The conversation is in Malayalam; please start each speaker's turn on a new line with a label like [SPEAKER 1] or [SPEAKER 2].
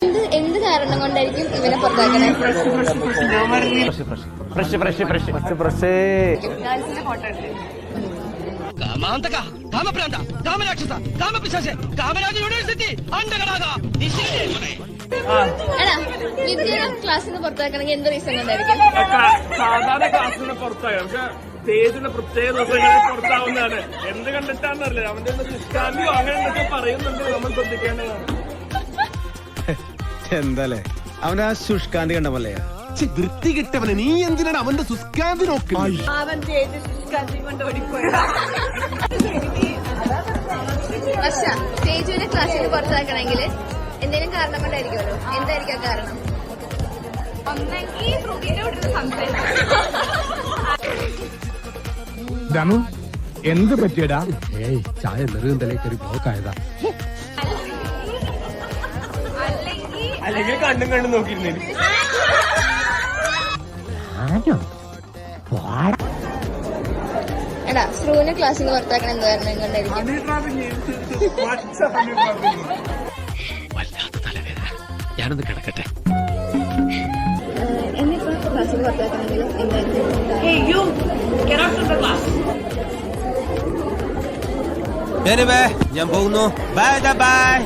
[SPEAKER 1] എന്ത് കാരണം കൊണ്ടായിരിക്കും ഇവനെ പുറത്താക്കണേ?
[SPEAKER 2] കാമാന്തക, കാമപ്രാന്ത, കാമരാക്ഷസ, കാമപിശാച, കാമരാജ യൂണിവേഴ്സിറ്റി
[SPEAKER 1] എടാ, വിദ്യയുടെ ക്ലാസ്സിൽ നിന്ന് പുറത്താക്കണമെങ്കിൽ എന്ത് റീസൺ കൊണ്ടായിരിക്കും?
[SPEAKER 3] സാധാരണ ക്ലാസ്സിൽ നിന്ന് പുറത്താകും. പക്ഷെ സ്റ്റേജിന്റെ പ്രത്യേക ദിവസങ്ങളിൽ പുറത്താവുന്നതാണ്. എന്ത് കണ്ടിട്ടാണെന്നറിയില്ല. അവന്റെ ശുഷ്കാന്തിയോ അങ്ങനെ എന്തൊക്കെ പറയുന്നുണ്ട്, നമ്മൾ ശ്രദ്ധിക്കേണ്ടതാണ്.
[SPEAKER 4] എന്താലേ അവന്റെ ആ ശുഷ്കാന്തി കണ്ടമല്ലേ
[SPEAKER 5] വൃത്തി കിട്ടവനെ. നീ എന്തിനാണ് അവന്റെ ശുഷ്കാന്തി നോക്കി?
[SPEAKER 1] പക്ഷ സ്റ്റേജിന്റെ ക്ലാസ്സിൽ നിന്ന് പുറത്താക്കണമെങ്കിൽ എന്തെങ്കിലും കാരണം കൊണ്ടായിരിക്കുമല്ലോ. എന്തായിരിക്കും കാരണം?
[SPEAKER 6] ദമു എന്ത് പറ്റിയടാ?
[SPEAKER 5] ചായ നെറുകന്തലേ കയറി ബ്ലോക്കായതാ.
[SPEAKER 3] അല്ലെങ്കിൽ കണ്ടും നോക്കിയിരുന്നേ.
[SPEAKER 1] എടാ, സ്രൂവിനെ ക്ലാസ്സിൽ നിന്ന് പുറത്താക്കണം എന്ത് കാരണം കൊണ്ടായിരിക്കും?
[SPEAKER 2] വല്ലാത്ത തലവേദന. ഞാനൊന്ന് കിടക്കട്ടെ.
[SPEAKER 1] എന്നിപ്പോ ക്ലാസ്സിൽ നിന്ന് പുറത്താക്കണമെങ്കിൽ എന്തായിരിക്കും?
[SPEAKER 5] ഞാൻ പോകുന്നു. Bye bye.